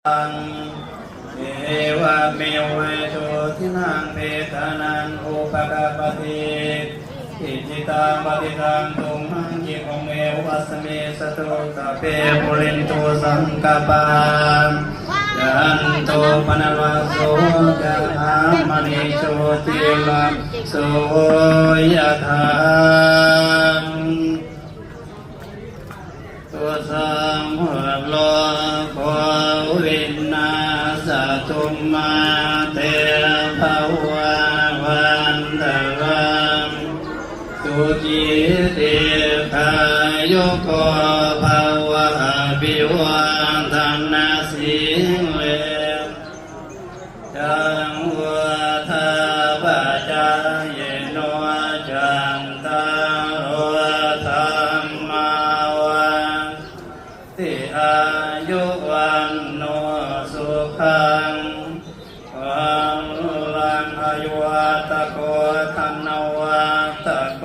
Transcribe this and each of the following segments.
ตังเอวะเมวะโตทินังเปตานังอุปกปติอิจิตังปฏิตังตุมหังกิโกเมวัสเมสตุตะเปปุรินตุสังกปายันโตปนวโสยะธามณิโชติลังโสยะธาตัวสัมภะโลภวินาสตุมาเตภวะวันตรังสุจิติกายุโกภวะภิวันธนาสิเลจังวัฏาปัจจายโนจันตารธรรมาวันติอายุวันโนสุขังวันลังอายุวัตโกธนวัตโก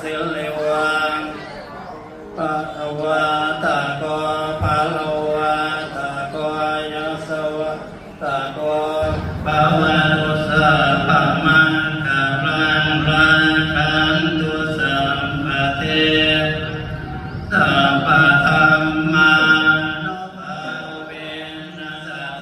สิริวังปะวัตโกภะละวัตโกยสว